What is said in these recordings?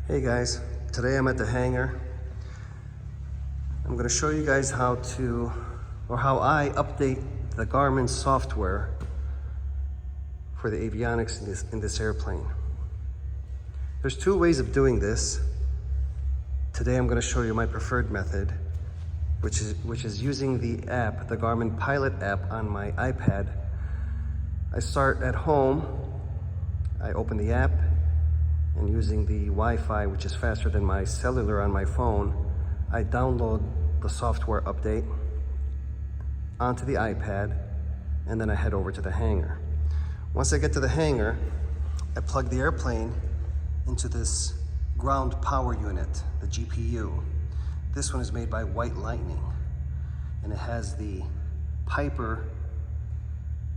Hey guys, today I'm at the hangar. I'm going to show you guys how I update the Garmin software for the avionics in this airplane. There's two ways of doing this. Today I'm going to show you my preferred method, which is using the app, the Garmin Pilot app on my iPad. I start at home, I open the app, and using the Wi-Fi, which is faster than my cellular on my phone, I download the software update onto the iPad, and then I head over to the hangar. Once I get to the hangar, I plug the airplane into this ground power unit, the GPU. This one is made by White Lightning, and it has the Piper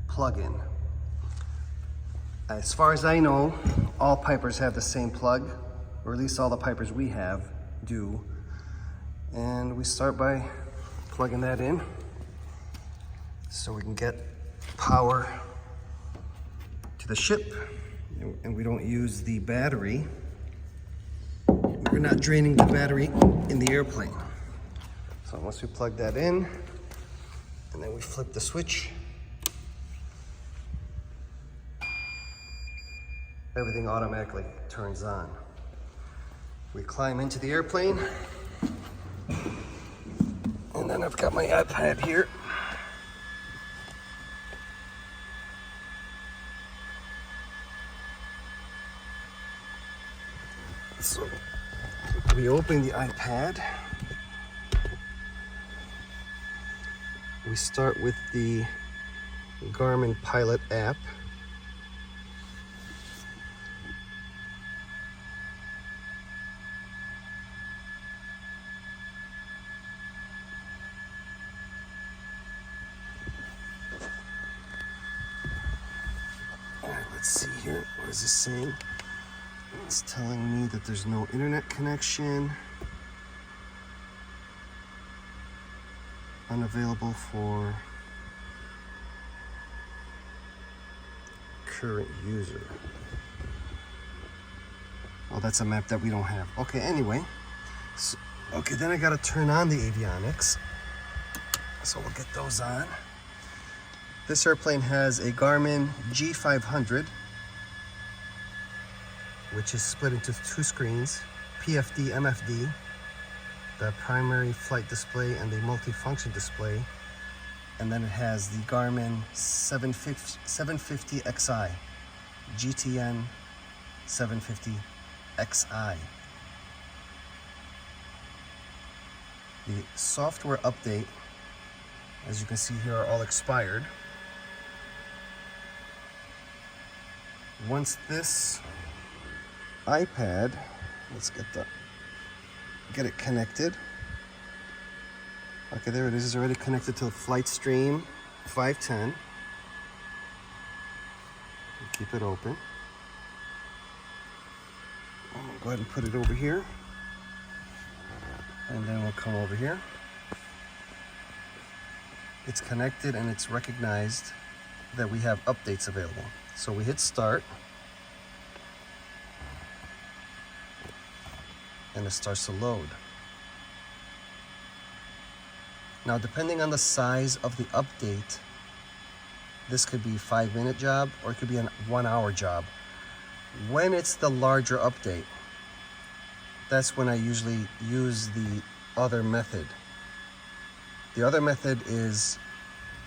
plug-in. As far as I know, all Pipers have the same plug, or at least all the Pipers we have do. And we start by plugging that in so we can get power to the ship, and we don't use the battery. We're not draining the battery in the airplane. So once we plug that in, and then we flip the switch, everything automatically turns on. We climb into the airplane, and then I've got my iPad here. So we open the iPad. We start with the Garmin Pilot app. Let's see here, what is this saying? It's telling me that there's no internet connection, unavailable for current user. Oh, that's a map that we don't have. Okay, anyway, okay, then I gotta turn on the avionics, so we'll get those on. This airplane has a Garmin G500, which is split into two screens, PFD, MFD, the primary flight display and the multifunction display. And then it has the Garmin 750XI, GTN750XI. The software update, as you can see here, are all expired. Once this iPad, let's get it connected. Okay, there it is. It's already connected to Flightstream 510. Keep it open. I'm gonna go ahead and put it over here, and then we'll come over here. It's connected and it's recognized that we have updates available. So we hit start, and it starts to load. Now, depending on the size of the update, this could be a 5-minute job or it could be a 1-hour job. When it's the larger update, that's when I usually use the other method. The other method is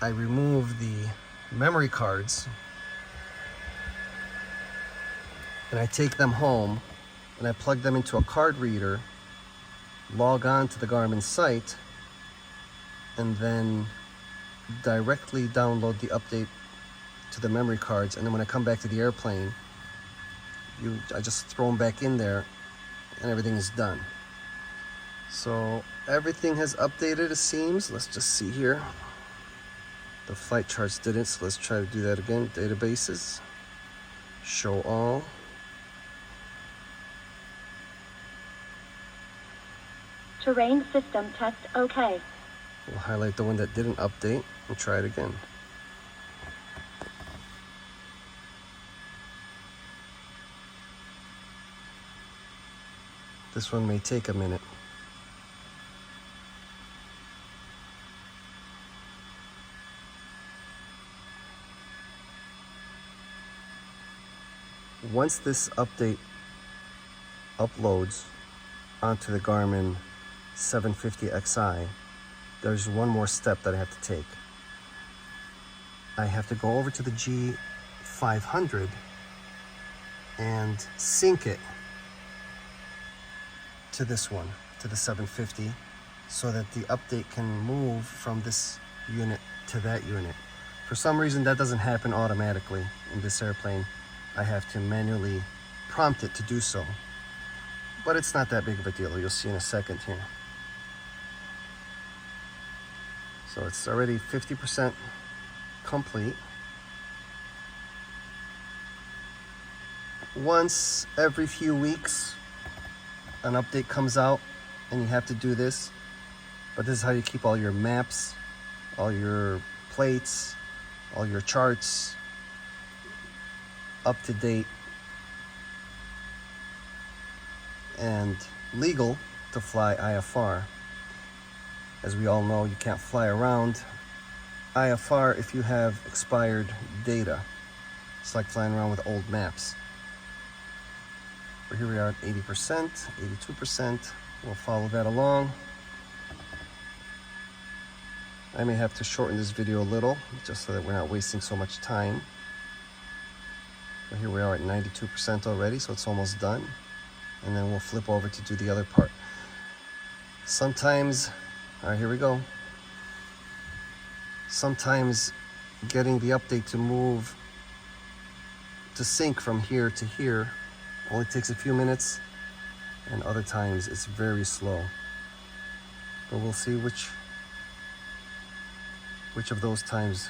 I remove the memory cards and I take them home and I plug them into a card reader, log on to the Garmin site, and then directly download the update to the memory cards. And then when I come back to the airplane, I just throw them back in there and everything is done. So everything has updated, it seems. Let's just see here. The flight charts didn't, so let's try to do that again. Databases, show all. Terrain system test okay. We'll highlight the one that didn't update and try it again. This one may take a minute. Once this update uploads onto the Garmin 750XI, there's one more step that I have to take. I have to go over to the G500 and sync it to this one, to the 750, so that the update can move from this unit to that unit. For some reason, that doesn't happen automatically in this airplane. I have to manually prompt it to do so. But it's not that big of a deal. You'll see in a second here. So it's already 50% complete. Once every few weeks, an update comes out and you have to do this. But this is how you keep all your maps, all your plates, all your charts up to date and legal to fly IFR. As we all know, you can't fly around IFR if you have expired data. It's like flying around with old maps. But here we are at 80%, 82%. We'll follow that along. I may have to shorten this video a little, just so that we're not wasting so much time. But here we are at 92% already, so it's almost done. And then we'll flip over to do the other part. Sometimes, all right, here we go. Sometimes getting the update to move, to sync from here to here, only takes a few minutes, and other times it's very slow. But we'll see which of those times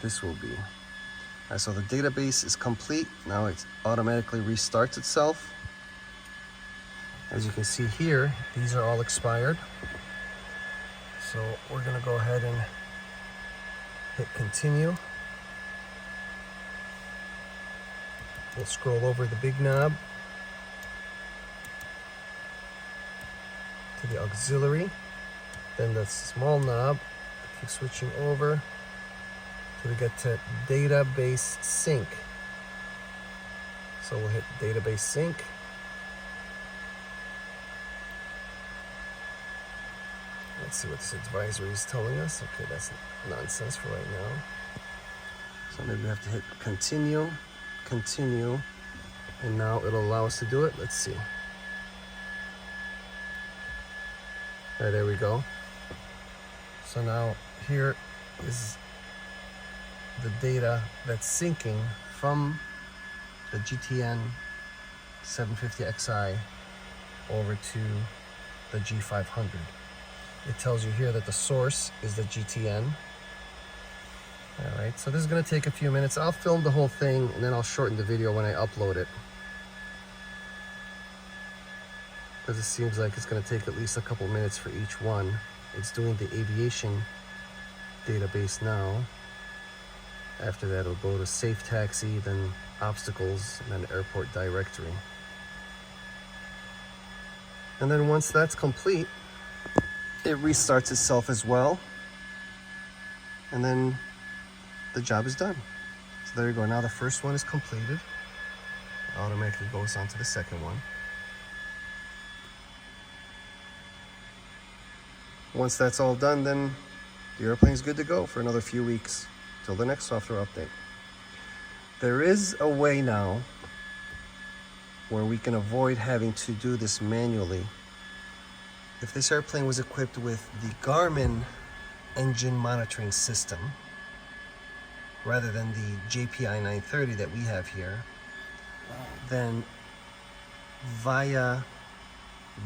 this will be. All right, so the database is complete. Now it automatically restarts itself. As you can see here, these are all expired. So we're gonna go ahead and hit continue. We'll scroll over the big knob to the auxiliary, then the small knob. Keep switching over till we get to database sync. So we'll hit database sync. Let's see what this advisory is telling us. Okay, that's nonsense for right now. So maybe we have to hit continue, continue, and now it'll allow us to do it. Let's see. All right, there we go. So now here is the data that's syncing from the GTN750XI over to the G500. It tells you here that the source is the GTN. All right, so this is gonna take a few minutes. I'll film the whole thing and then I'll shorten the video when I upload it, because it seems like it's gonna take at least a couple minutes for each one. It's doing the aviation database now. After that, it'll go to safe taxi, then obstacles, and then airport directory. And then once that's complete, it restarts itself as well. And then the job is done. So there you go. Now the first one is completed. It automatically goes on to the second one. Once that's all done, then the airplane's good to go for another few weeks till the next software update. There is a way now where we can avoid having to do this manually. If this airplane was equipped with the Garmin engine monitoring system, rather than the JPI 930 that we have here, then via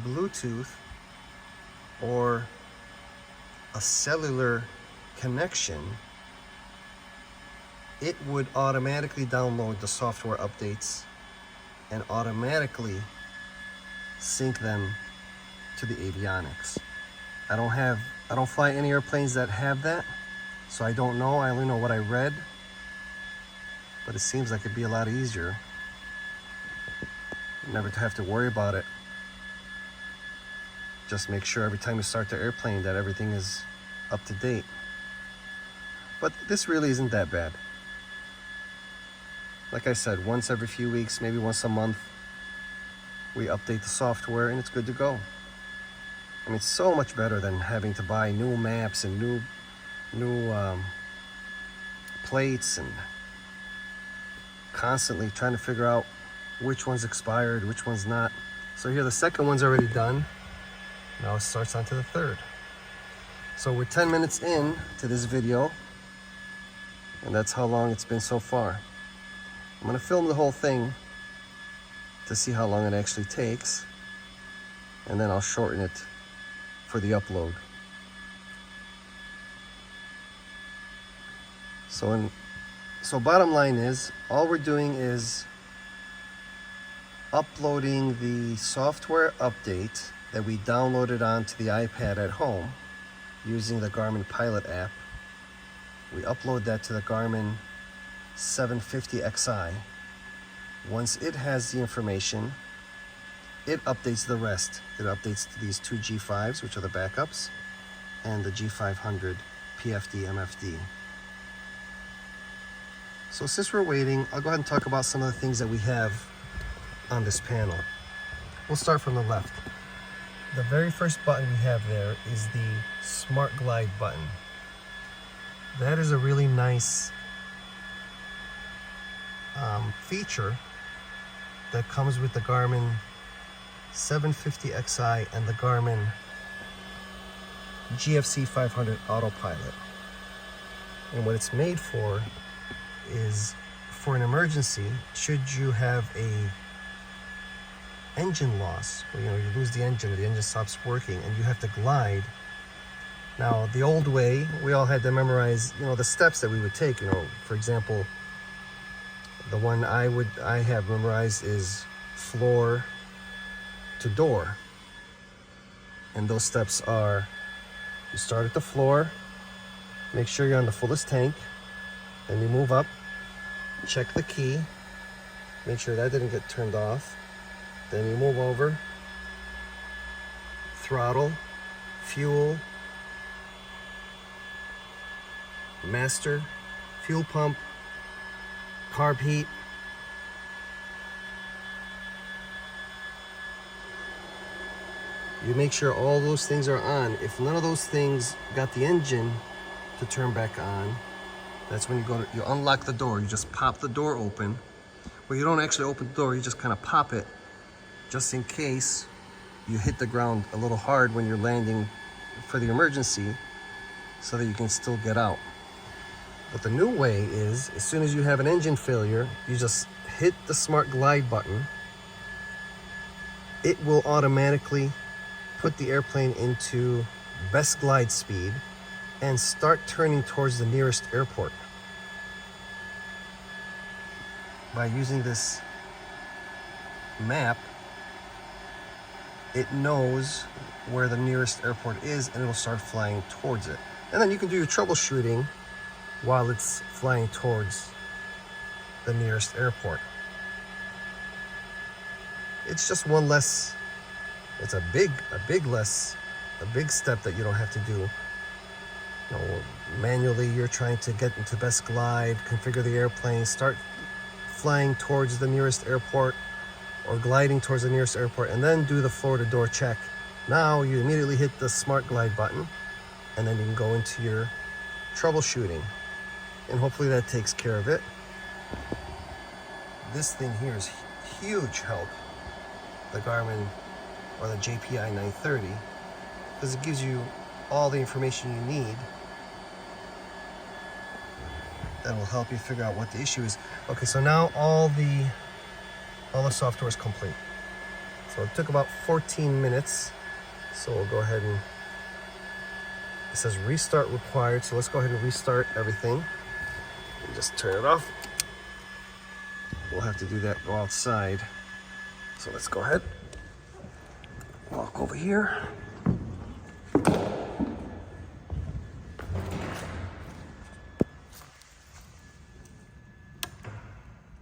Bluetooth or a cellular connection, it would automatically download the software updates and automatically sync them to the avionics. I don't fly any airplanes that have that, so I don't know. I only know what I read, but it seems like it'd be a lot easier never to have to worry about it Just make sure every time you start the airplane that everything is up to date. But this really isn't that bad. Like I said, once every few weeks, maybe once a month, we update the software and it's good to go. I mean, it's so much better than having to buy new maps and new plates and constantly trying to figure out which one's expired, which one's not. So here the second one's already done. Now it starts onto the third. So we're 10 minutes in to this video, and that's how long it's been so far. I'm gonna film the whole thing to see how long it actually takes, and then I'll shorten it for the upload. So bottom line is, all we're doing is uploading the software update that we downloaded onto the iPad at home using the Garmin Pilot app. We upload that to the Garmin 750XI. Once it has the information, it updates the rest. It updates to these two G5s, which are the backups, and the G500 PFD MFD. So since we're waiting, I'll go ahead and talk about some of the things that we have on this panel. We'll start from the left. The very first button we have there is the Smart Glide button. That is a really nice feature that comes with the Garmin 750XI and the Garmin G500 Autopilot. And what it's made for is for an emergency, should you have a engine loss, you lose the engine or the engine stops working and you have to glide. Now the old way, we all had to memorize the steps that we would take. For example, the one I have memorized is floor to door, and those steps are: you start at the floor, make sure you're on the fullest tank, then you move up, check the key, make sure that didn't get turned off, then you move over, throttle, fuel, master, fuel pump, carb heat, you make sure all those things are on. If none of those things got the engine to turn back on, that's when you unlock the door. You just pop the door open. Well, you don't actually open the door, you just kind of pop it, just in case you hit the ground a little hard when you're landing for the emergency, so that you can still get out. But the new way is, as soon as you have an engine failure, you just hit the Smart Glide button. It will automatically put the airplane into best glide speed and start turning towards the nearest airport. By using this map, it knows where the nearest airport is and it'll start flying towards it. And then you can do your troubleshooting while it's flying towards the nearest airport. It's just one less, it's a big step that you don't have to do. Manually you're trying to get into best glide, configure the airplane, start flying towards the nearest airport or gliding towards the nearest airport, and then do the floor to door check. Now you immediately hit the Smart Glide button, and then you can go into your troubleshooting, and hopefully that takes care of it. This thing here is huge help, the Garmin or the JPI 930, because it gives you all the information you need that will help you figure out what the issue is. Okay, so now all the software is complete. So it took about 14 minutes. So we'll go ahead and, it says restart required. So let's go ahead and restart everything. And just turn it off. We'll have to do that, go outside. So let's go ahead. Walk over here.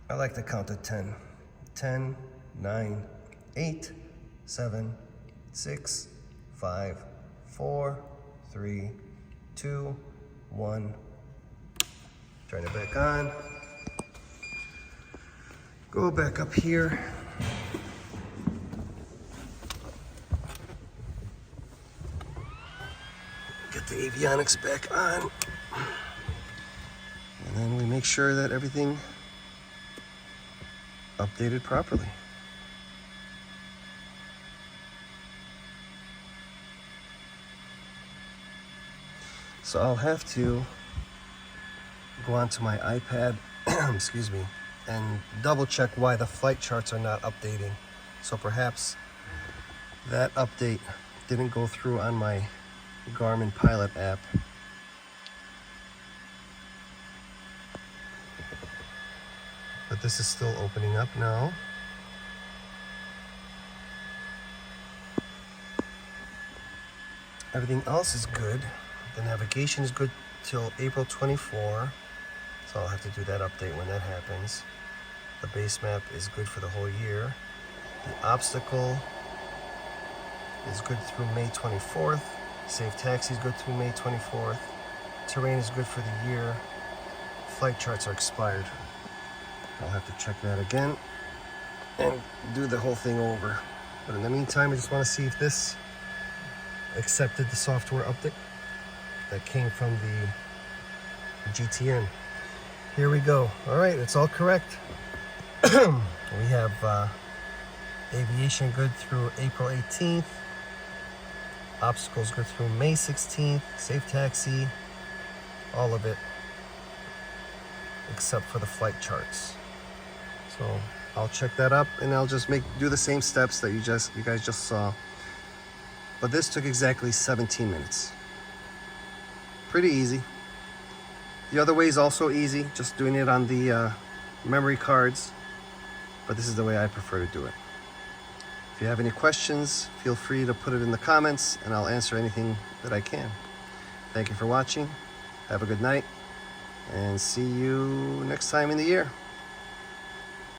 I like to count to 10. 10, 9, 8, 7, 6, 5, 4, 3, 2, 1. Turn it back on. Go back up here. Get the avionics back on. And then we make sure that everything updated properly. So I'll have to go onto my iPad, excuse me, and double check why the flight charts are not updating. So perhaps that update didn't go through on my Garmin Pilot app. But this is still opening up now. Everything else is good. The navigation is good till April 24. So I'll have to do that update when that happens. The base map is good for the whole year. The obstacle is good through May 24th. Safe taxi is good through May 24th. Terrain is good for the year. Flight charts are expired. I'll have to check that again and do the whole thing over. But in the meantime, I just want to see if this accepted the software update that came from the GTN. Here we go. All right, it's all correct. We have aviation good through April 18th. Obstacles good through May 16th. Safe taxi, all of it, except for the flight charts. So I'll check that up and I'll just do the same steps that you guys just saw. But this took exactly 17 minutes. Pretty easy. The other way is also easy, just doing it on the memory cards. But this is the way I prefer to do it. If you have any questions, feel free to put it in the comments and I'll answer anything that I can. Thank you for watching. Have a good night and see you next time in the year.